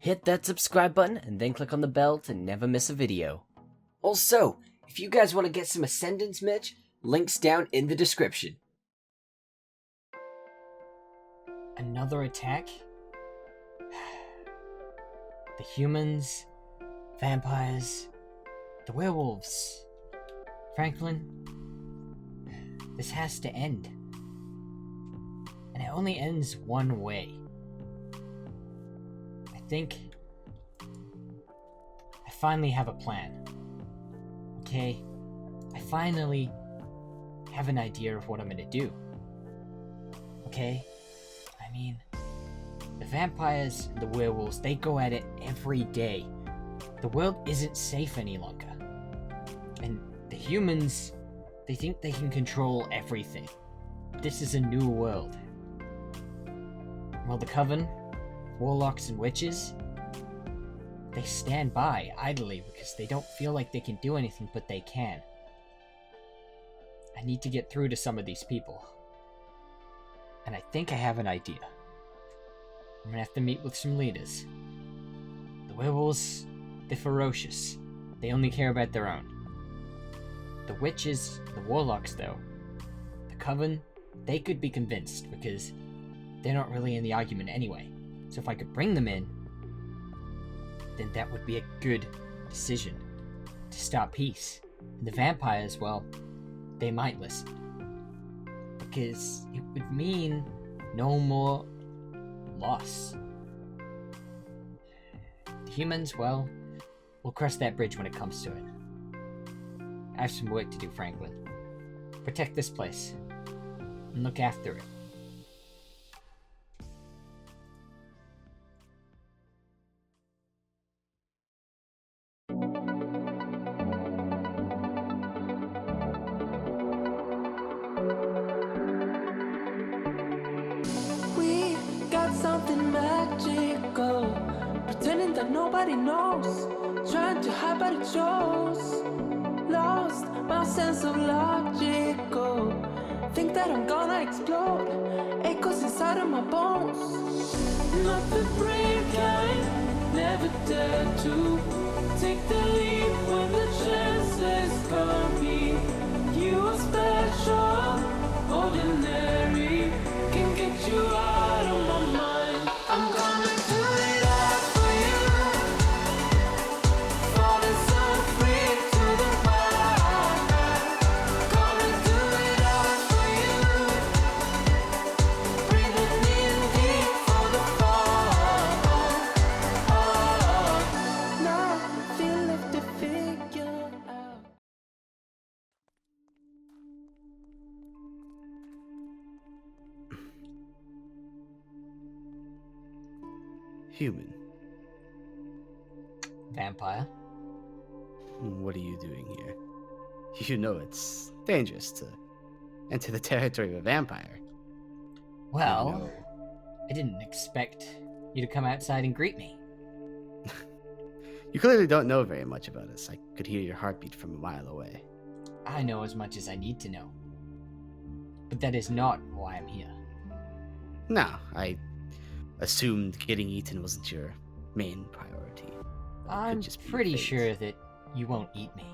hit that subscribe button and then click on the bell to never miss a video. Also, if you guys want to get some Ascendance merch, links down in the description. Another attack? The humans, vampires, the werewolves. Franklin, this has to end. And it only ends one way. I think I finally have a plan. Okay? I finally have an idea of what I'm gonna do. Okay? I mean, the vampires and the werewolves, they go at it every day. The world isn't safe any longer. And the humans, they think they can control everything. This is a new world. Well, the coven, warlocks and witches, they stand by idly because they don't feel like they can do anything, but they can. I need to get through to some of these people. And I think I have an idea. I'm gonna have to meet with some leaders. The werewolves, they're ferocious. They only care about their own. The witches, the warlocks though, the coven, they could be convinced because they're not really in the argument anyway. So if I could bring them in, then that would be a good decision to start peace. And the vampires, well, they might listen. Because it would mean no more loss. The humans, well, we'll cross that bridge when it comes to it. I have some work to do, Franklin. Protect this place. And look after it. We got something magical, pretending that nobody knows, trying to hide but it shows. Lost my sense of logical, think that I'm gonna explode, echoes inside of my bones. Not the brave kind, never dare to take the leap when the chances come me. You are special, ordinary, can get you out of my mind. I'm gonna do it all for you, falling so free to the wild. Gonna do it all for you, breathing in deep for the fall. Now I feel left to figure out. Human, Vampire? what are you doing here? You know it's dangerous to enter the territory of a vampire. Well, No. I didn't expect you to come outside and greet me. You clearly don't know very much about us. I could hear your heartbeat from a mile away. I know as much as I need to know. But that is not why I'm here. No, I assumed getting eaten wasn't your main priority. I'm just be pretty fate. sure that you won't eat me.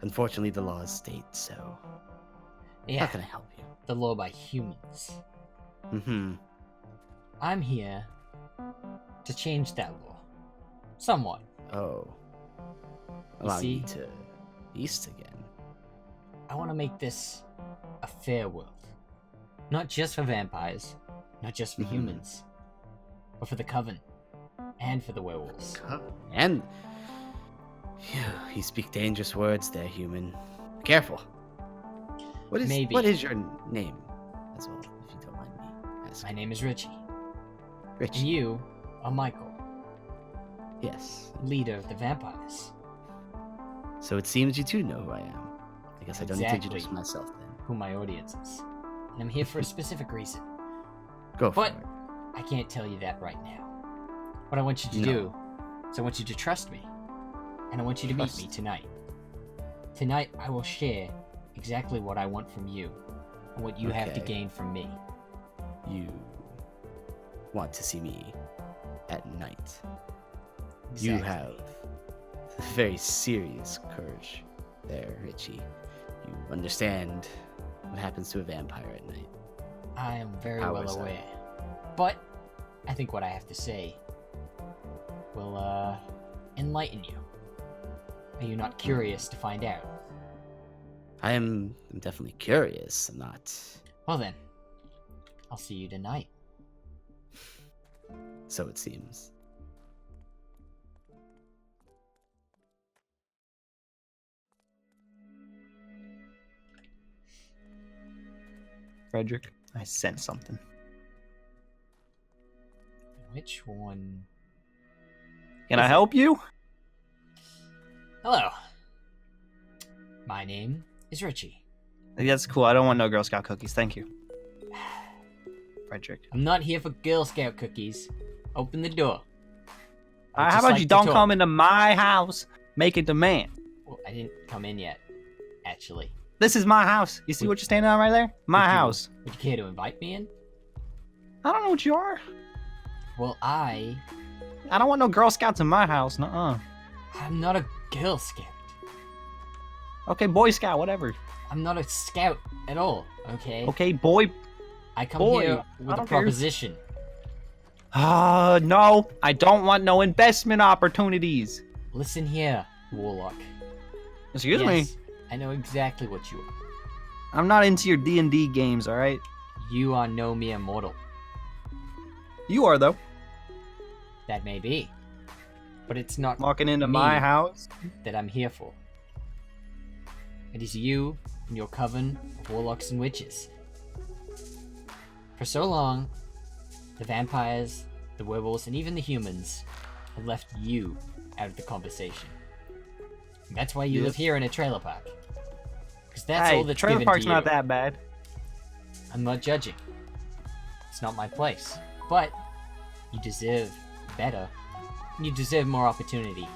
Unfortunately, the laws state so. Yeah, How can I help you? the law by humans. Mm-hmm. I'm here to change that law. Somewhat. Oh. You Allow see? me to east again. I want to make this a fair world. Not just for vampires, not just for Mhm. humans, but for the coven, and for the werewolves. And you speak dangerous words there, human. Careful. Maybe. What is your name as well, if you don't mind me asking? My name is Richie, Rich. and you are Michael, Yes. leader of the vampires. So it seems you too know who I am. I guess I don't need to introduce Exactly. myself then. Who my audience is. And I'm here for a specific reason. Go for But it. I can't tell you that right now. What I want you to No. do is I want you to trust me. And I want you to meet me Trust. tonight. Tonight I will share exactly what I want from you and what you have to Okay. gain from me. You want to see me at night. Exactly. You have a very serious courage there, Richie. You understand what happens to a vampire at night. I am very How well is that? aware. But I think what I have to say will enlighten you. Are you not curious to find out? I'm definitely curious. I'm not. Well then, I'll see you tonight. So it seems. Frederick, I sense something. Which one? Can I help you? Hello. My name is Richie. That's cool. I don't want no Girl Scout cookies. Thank you. Frederick. I'm not here for Girl Scout cookies. Open the door. How just about like you to don't talk. come into my house, make a demand. Well, I didn't come in yet, actually. This is my house. You see what you're standing on right there? My Would you- house. Would you care to invite me in? I don't know what you are. Well, I don't want no Girl Scouts in my house. Nuh-uh. am not a Girl Scout. Okay, Boy Scout, whatever. I'm not a scout at all, okay? Okay, boy. I come boy, here I with a don't care. proposition. No. I don't want no investment opportunities. Listen here, Warlock. Excuse me. Yes, I know exactly what you are. I'm not into your D&D games, all right? You are no mere mortal. You are, though. That may be. But it's not Walking into Me. my house. that I'm here for. It is you and your coven of warlocks and witches. For so long, the vampires, the werewolves, and even the humans have left you out of the conversation. And that's why you live Yes. here in a trailer park. Because that's Hey, all that's trailer given park's to you. not that bad. I'm not judging. It's not my place. But you deserve better. You deserve more opportunity.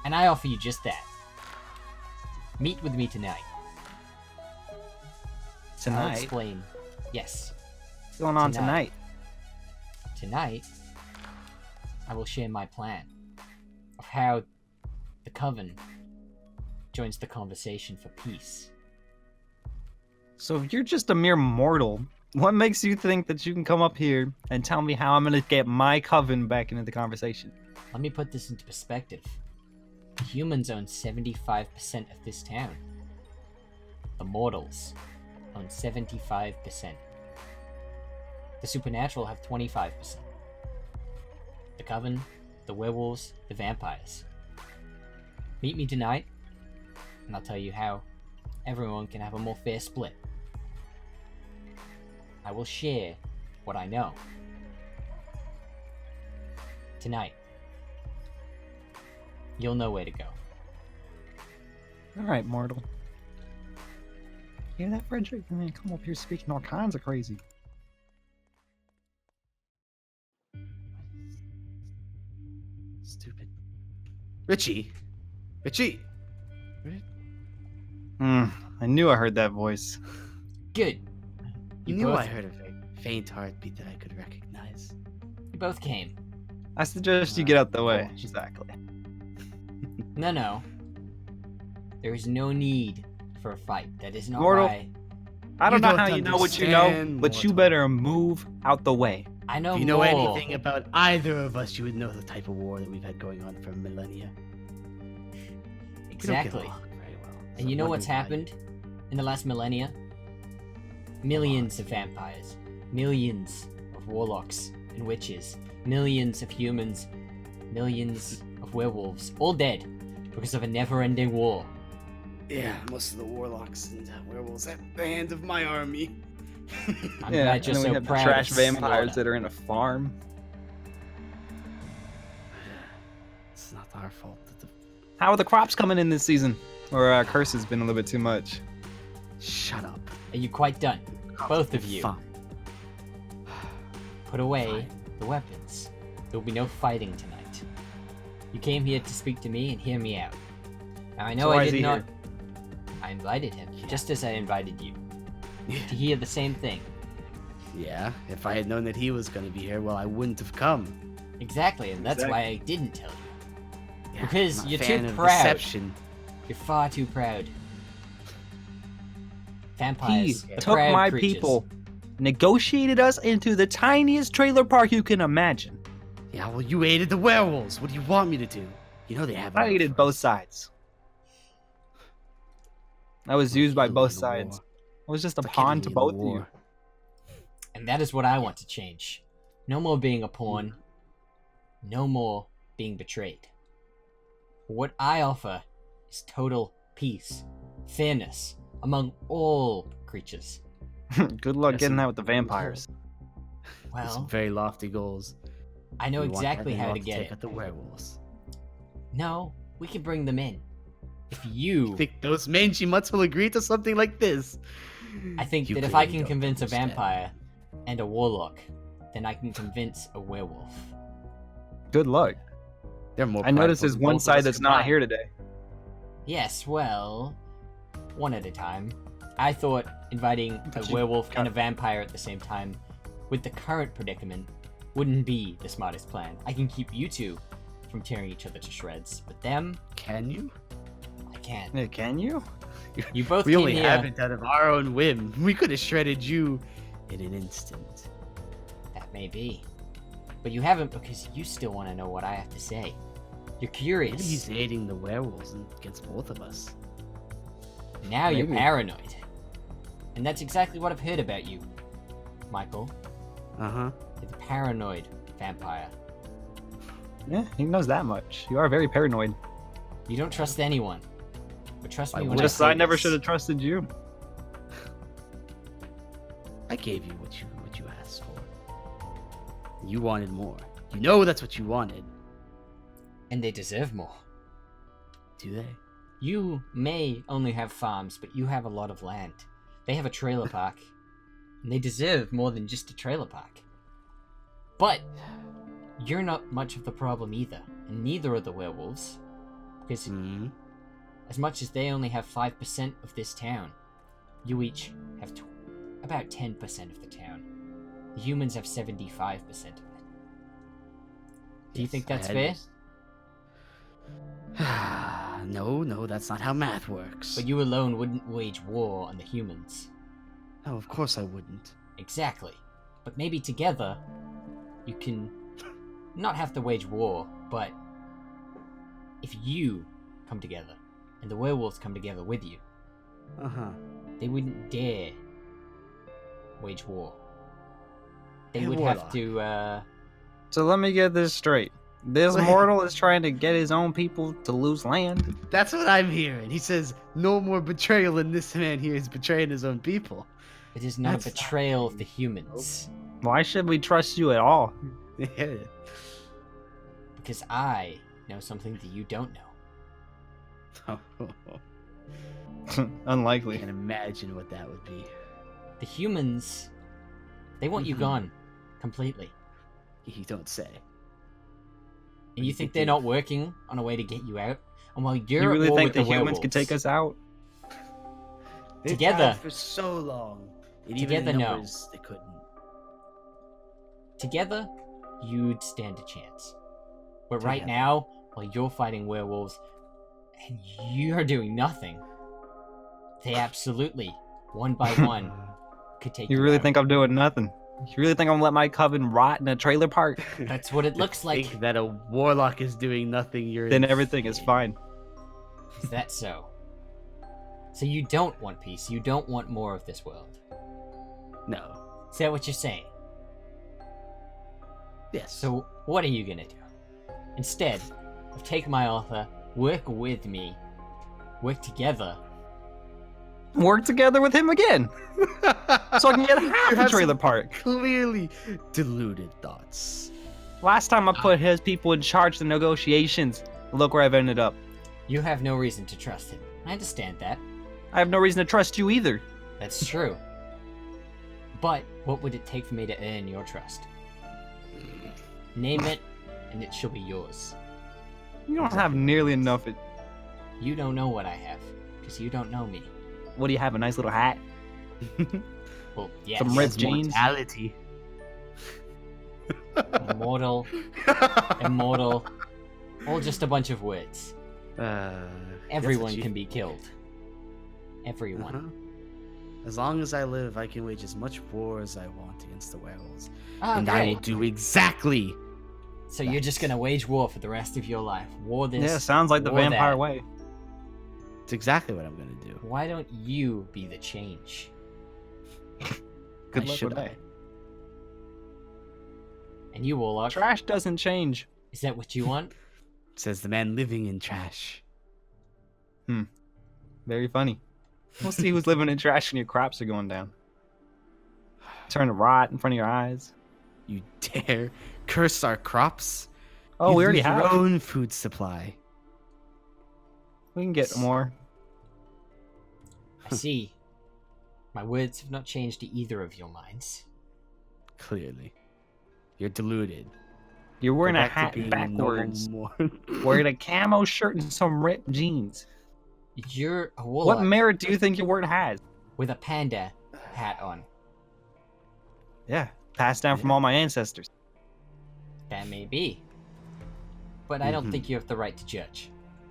And I offer you just that. Meet with me tonight. I'll Tonight? explain. Yes. What's going on Tonight. tonight? Tonight, I will share my plan of how the coven joins the conversation for peace. So if you're just a mere mortal, what makes you think that you can come up here and tell me how I'm gonna get my coven back into the conversation? Let me put this into perspective. The humans own 75% of this town. The mortals own 75%. The supernatural have 25%. The coven, the werewolves, the vampires. Meet me tonight, and I'll tell you how everyone can have a more fair split. I will share what I know. Tonight, you'll know where to go. Alright, mortal. Hear that, Frederick? I mean, come up here speaking all kinds of crazy. Stupid. Richie! Richie! I knew I heard that voice. Good. You You knew both- I heard a very faint heartbeat that I could recognize. You both came. I suggest you get out the way. Boy. Exactly. No. There is no need for a fight. That is not Mortal. why. I don't You know don't how you know what you know, understand, but you mortal. better move out the way. I know If you know more. anything about either of us, you would know the type of war that we've had going on for millennia. We don't get Exactly. along very well, so And you know I'm what's wondering why. happened in the last millennia? Millions of vampires, millions of warlocks and witches, millions of humans, millions of werewolves, all dead because of a never-ending war. Yeah, most of the warlocks and werewolves at the hand of my army. I'm glad you're and then we so have the proud trash of vampires slaughter. that are in a farm. It's not our fault that the... How are the crops coming in this season? Or curse has been a little bit too much. Shut up. Are you quite done? Both of you. Fine. Put away Fine. the weapons. There will be no fighting tonight. You came here to speak to me and hear me out. Now I know So why I is did he not. here? I invited him, Yeah. just as I invited you, Yeah. to hear the same thing. Yeah, if I had known that he was going to be here, well, I wouldn't have come. Exactly, and that's why I didn't tell you. Yeah, Because I'm not a you're fan too of proud. deception. You're far too proud. He Vampires, the took proud my creatures. people, negotiated us into the tiniest trailer park you can imagine. Yeah, well, you aided the werewolves. What do you want me to do? You know they have. I hated both sides. I was used by both sides. I was just a pawn to both of you. And that is what I want to change. No more being a pawn. No more being betrayed. What I offer is total peace, fairness among all creatures. Good luck Yes, getting and- that with the vampires. Some Well, very lofty goals. I know We want exactly how everyone to to get take it. out the werewolves. No, we can bring them in. If you... Think those mangy mutts will agree to something like this? I think You that if I clearly can don't convince a understand. vampire and a warlock, then I can convince a werewolf. Good luck. They're more. I noticed prideful there's than one both of side us that's not combined. here today. Yes, well, one at a time. I thought inviting a But you werewolf and got- a vampire at the same time, with the current predicament, wouldn't be the smartest plan. I can keep you two from tearing each other to shreds, but them, Can you? I can't. Yeah, can you? You both We came only here. have it out of our own whim. We could have shredded you in an instant. That may be. But you haven't because you still want to know what I have to say. You're Maybe curious. he's aiding the werewolves against both of us. Now you're Maybe. paranoid. And that's exactly what I've heard about you, Michael. Uh-huh. You're the paranoid vampire. Yeah, he knows that much. You are very paranoid. You don't trust anyone. But trust me when Just I say I never this. should have trusted you. I gave you what you asked for. You wanted more. You know that's what you wanted. And they deserve more. Do they? You may only have farms, but you have a lot of land. They have a trailer park. And they deserve more than just a trailer park. But you're not much of the problem either. And neither are the werewolves. Because Hmm. as much as they only have 5% of this town, you each have about 10% of the town. The humans have 75% of it. Do you think that's fair? No, that's not how math works. But you alone wouldn't wage war on the humans. No, of course I wouldn't. Exactly. But maybe together, you can not have to wage war, but if you come together, and the werewolves come together with you, Uh-huh. they wouldn't dare wage war. They Hey, would Warlock. have to, So let me get this straight. This mortal is trying to get his own people to lose land. That's what I'm hearing. He says no more betrayal than this man here is betraying his own people. it is not That's a betrayal of the humans. Why should we trust you at all? Yeah. Because I know something that you don't know. I Unlikely. can imagine what that would be. The humans, they want you Mhm. gone. Completely. You don't say. And you you think think they're they- not working on a way to get you out? And while you're You really at war think with the the humans could take werewolves- us out? They've Together. tried for so long. And Together, even in no. numbers, they couldn't. Together, you'd stand a chance. But right Together. now, while you're fighting werewolves and you're doing nothing, they absolutely, one by one, could take you You really out. think I'm doing nothing? You really think I'm gonna let my coven rot in a trailer park? That's what it looks like. Think that a warlock is doing nothing. You're Then everything is fine. Is that so? So you don't want peace. You don't want more of this world. No. Is that what you're saying? Yes. So what are you gonna do? Instead of take my offer, work with me, work together. Work together with him again, so I can get half You the have trailer some park. Clearly deluded thoughts. Last time I put his people in charge of the negotiations, look where I've ended up. You have no reason to trust him. I understand that. I have no reason to trust you either. That's true. But what would it take for me to earn your trust? Name it, and it shall be yours. You don't have nearly enough. You don't know what I have, because you don't know me. What do you have? A nice little hat? Well, yes. Some ripped Yes, jeans. mortality. Immortal, immortal, all just a bunch of words. Everyone can be killed. Everyone. As long as I live, I can wage as much war as I want against the werewolves. Oh, And I will great. do exactly. So you're just gonna wage war for the rest of your life. War this. Yeah, sounds like the war vampire that. way. It's exactly what I'm going to do. Why don't you be the change? Good Why luck should with I? that. And you, Warlock, Trash doesn't change. is that what you want? Says the man living in trash. Very funny. We'll see who's living in trash and your crops are going down. Turn to rot in front of your eyes. You dare curse our crops? Oh, You we already lose your have. own food supply. We can get more. I see. My words have not changed to either of your minds. Clearly. You're deluded. You're wearing Go a back to hat being backwards. no more- Wearing a camo shirt and some ripped jeans. You're a Warlock What merit do you think your word has? with a panda hat on. Yeah, passed down from all my ancestors. That may be. But I don't Mhm. think you have the right to judge.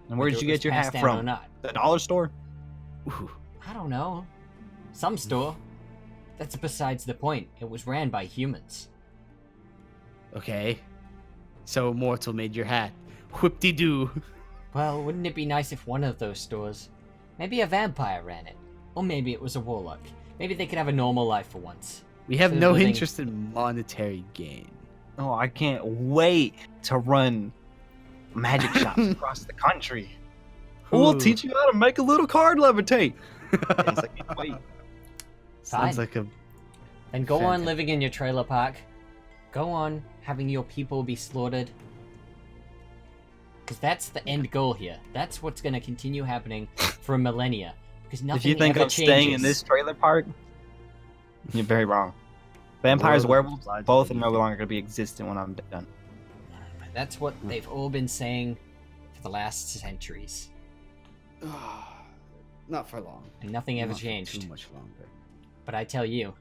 And where did whether you it was get your passed hat down or from? not. The dollar store? Ooh, I don't know. Some store. That's besides the point. It was ran by humans. okay. So Mortal made your hat. Whoop-de-doo. Well, wouldn't it be nice if one of those stores, maybe a vampire ran it, or maybe it was a warlock. Maybe they could have a normal life for once. We have Instead of no living- interest in monetary gain. Oh, I can't wait to run magic shops across the country. We'll Ooh. teach you how to make a little card levitate. Yes, I can't wait. Sounds Fine. like a Then go on Fantastic. living in your trailer park. Go on having your people be slaughtered. Because that's the end goal here. That's what's going to continue happening for millennia. Because nothing If you think ever I'm staying in changes. this trailer park, you're very wrong. Vampires, World werewolves, larger both are than you no think. longer going to be existent when I'm done. That's what they've all been saying for the last centuries. not for long. And nothing ever Not for changed. Too much longer. But I tell you,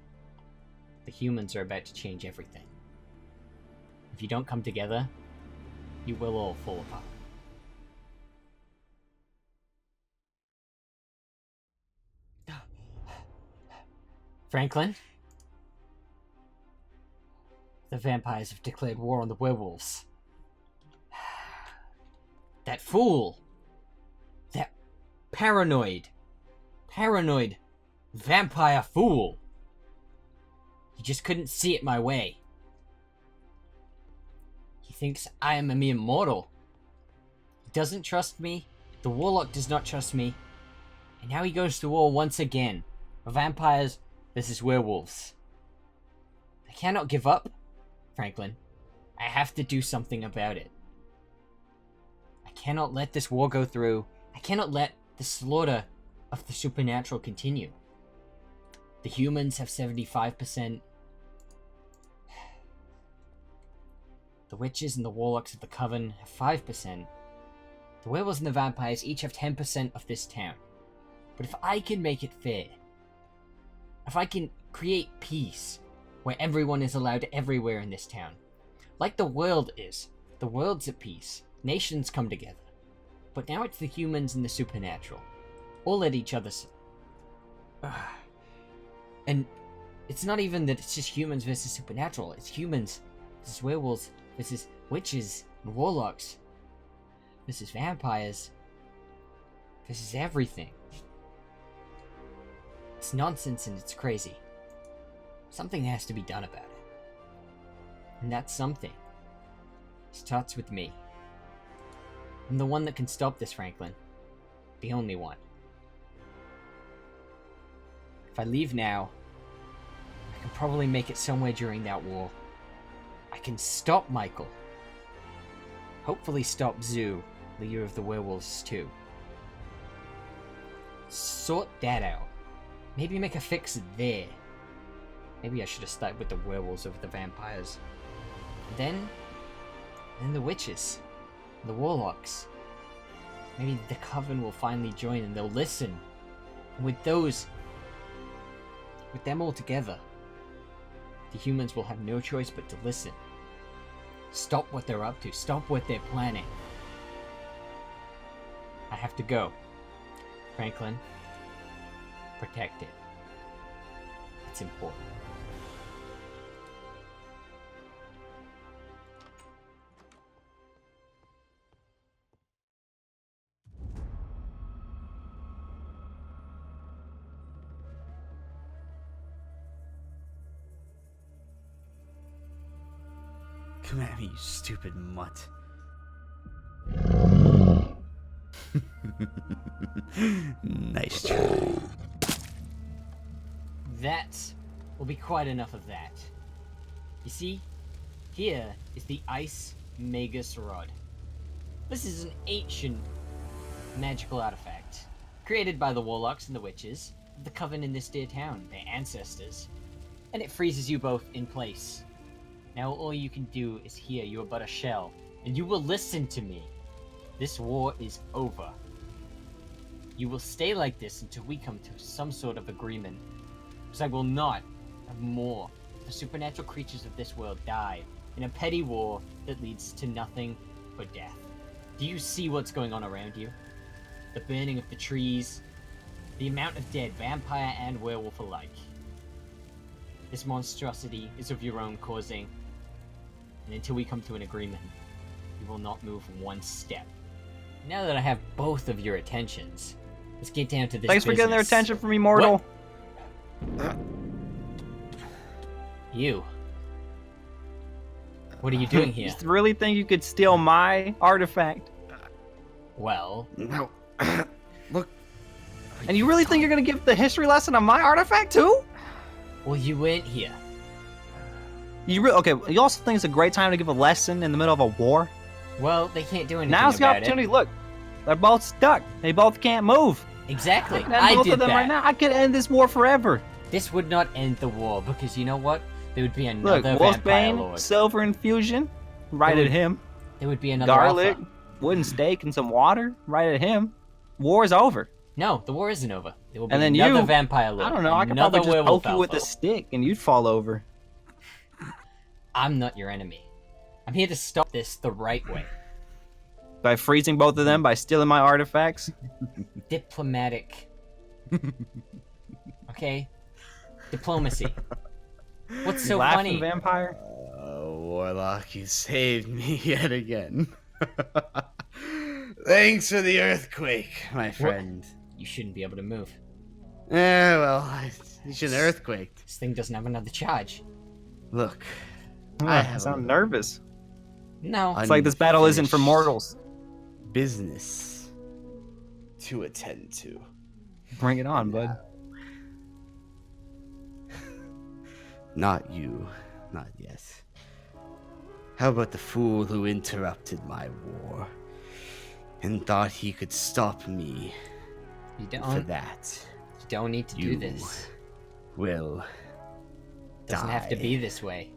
the humans are about to change everything. If you don't come together, you will all fall apart. Franklin? The vampires have declared war on the werewolves. That fool! That paranoid vampire fool! He just couldn't see it my way. He thinks I am a mere mortal. He doesn't trust me. The warlock does not trust me. And now he goes to war once again. Vampires versus werewolves. I cannot give up, Franklin. I have to do something about it. I cannot let this war go through. I cannot let the slaughter of the supernatural continue. The humans have 75%. The witches and the warlocks of the coven have 5%. The werewolves and the vampires each have 10% of this town. But if I can make it fair, if I can create peace where everyone is allowed everywhere in this town, like the world is, the world's at peace, nations come together. But now it's the humans and the supernatural, all at each other's. And it's not even that it's just humans versus supernatural, it's humans versus werewolves versus witches and warlocks versus vampires versus everything. It's nonsense and it's crazy. Something has to be done about it. And that something starts with me. I'm the one that can stop this, Franklin. The only one. If I leave now, I can probably make it somewhere during that war. I can stop Michael. Hopefully stop Zoo, leader of the werewolves too. Sort that out. Maybe make a fix there. Maybe I should have started with the werewolves over the vampires. Then the witches. The warlocks. Maybe the coven will finally join and they'll listen. And with those, With them all together, the humans will have no choice but to listen. Stop what they're up to. Stop what they're planning. I have to go. Franklin, protect it. It's important. Come at me, you stupid mutt. Nice try. That will be quite enough of that. You see, here is the Ice Magus Rod. This is an ancient magical artifact, created by the warlocks and the witches of the coven in this dear town, their ancestors. And it freezes you both in place. Now all you can do is hear you are but a shell, and you will listen to me. This war is over. You will stay like this until we come to some sort of agreement, because I will not have more of the supernatural creatures of this world die in a petty war that leads to nothing but death. Do you see what's going on around you? The burning of the trees, the amount of dead, vampire and werewolf alike. This monstrosity is of your own causing, and until we come to an agreement, you will not move one step. Now that I have both of your attentions, let's get down to this Thanks for getting their business. attention from Immortal. You. What are you doing here? You really think you could steal my artifact? Well, No. Look. And you really think you're gonna give the history lesson on my artifact too? well, you weren't here. Okay, you also think it's a great time to give a lesson in the middle of a war? Well, they can't do anything Now's the about opportunity. Look, they're both stuck. They both can't move. it. Exactly. I could end I both did of them that. right now. I could end this war forever. This would not end the war because you know what? There would be another Look, vampire Wolfbane, lord. Silver Infusion, right There at would- him. There would be another Garlic, alpha. wooden steak, and some water, right at him. War's over. No, the war isn't over. There will be And then another you- vampire lord. I don't know. I could another probably just werewolf poke you with a alpha. stick and you'd fall over. I'm not your enemy. I'm here to stop this the right way. By freezing both of them, by stealing my artifacts. Diplomatic. Okay? Diplomacy. What's so Laughing funny? vampire. Warlock, you saved me yet again. Thanks for the earthquake, my friend. You shouldn't be able to move. You should earthquake. This thing doesn't have another charge. Look, I sound nervous. No. It's like this battle isn't for unfinished mortals. business to attend to. Bring it on, bud. Not you, not yet. How about the fool who interrupted my war and thought he could stop me You for don't. that? You don't need to do You this. will Doesn't have to die. be this way.